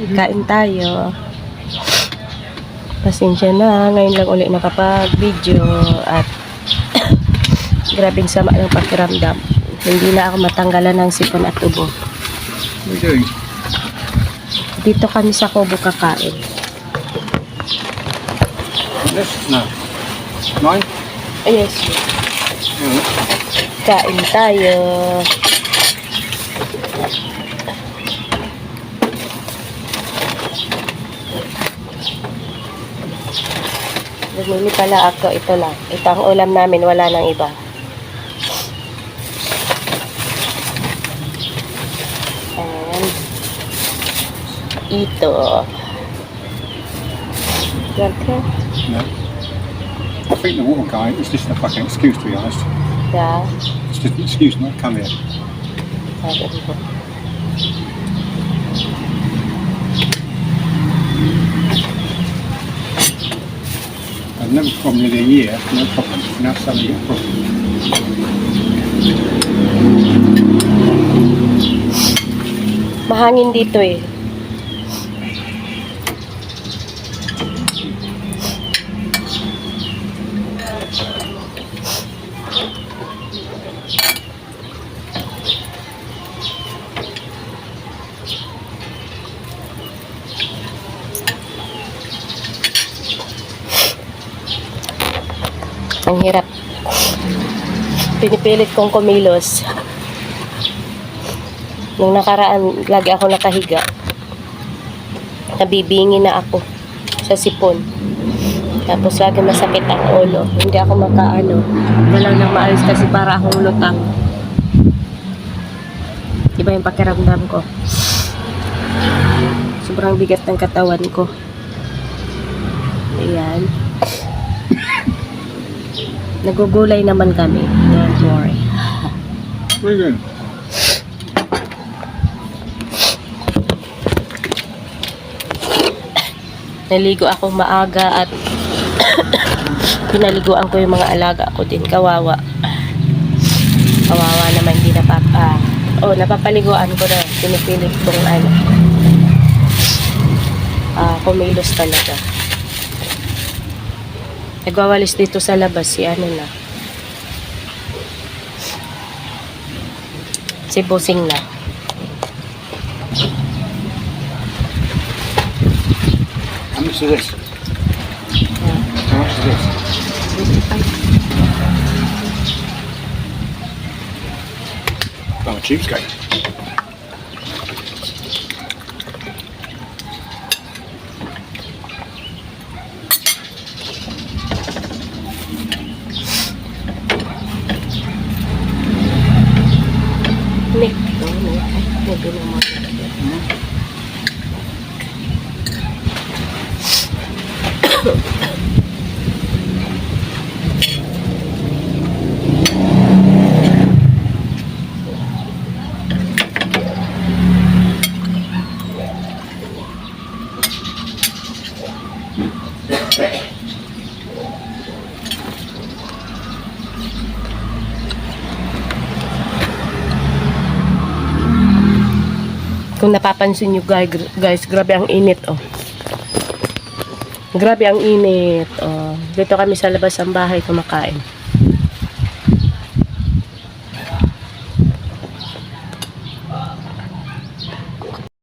Kain tayo. Pasensya na, ngayon lang ulit nakapag-video at grabing sama ng pakiramdam. Hindi na ako matanggalan ng sipon at ubo. What are you doing? Dito kami sa Kubo kakain. This? No. Mine? Yes. Yeah. Kain tayo. Bumili pala ako. Ito lang. Ito ang ulam namin. Wala nang iba. And ito. Okay. No. I think the water guy is just a fucking excuse, to be honest. Yeah. It's just an excuse not to come here. Sabi ko. I've never problem in a year, no problem. Now suddenly get a problem. Mahangin dito eh. Ang hirap. Pinipilit kong kumilos. Nung nakaraan, lagi ako nakahiga. Nabibingi na ako sa sipon. Tapos lagi masakit ang ulo. Hindi ako makaano. Galaw nang maayos kasi para akong lutang. Iba yung pakiramdam ko. Sobrang bigat ng katawan ko. Ayan. Nagugulay naman kami. Don't worry. What are you doing? Naligo ako maaga at pinaliguan ko yung mga alaga ko din. Kawawa. Kawawa naman, hindi napapaliguan ko na. Pinipilit kong kumilos talaga. Nagwawalis dito sa labas si si Busing na. How much is this? How much is this? I'm a cheapskate. Nick. Ay, medyo naman. Kung napapansin nyo guys, grabe ang init oh. Grabe ang init oh. Dito kami sa labas ng bahay kumakain.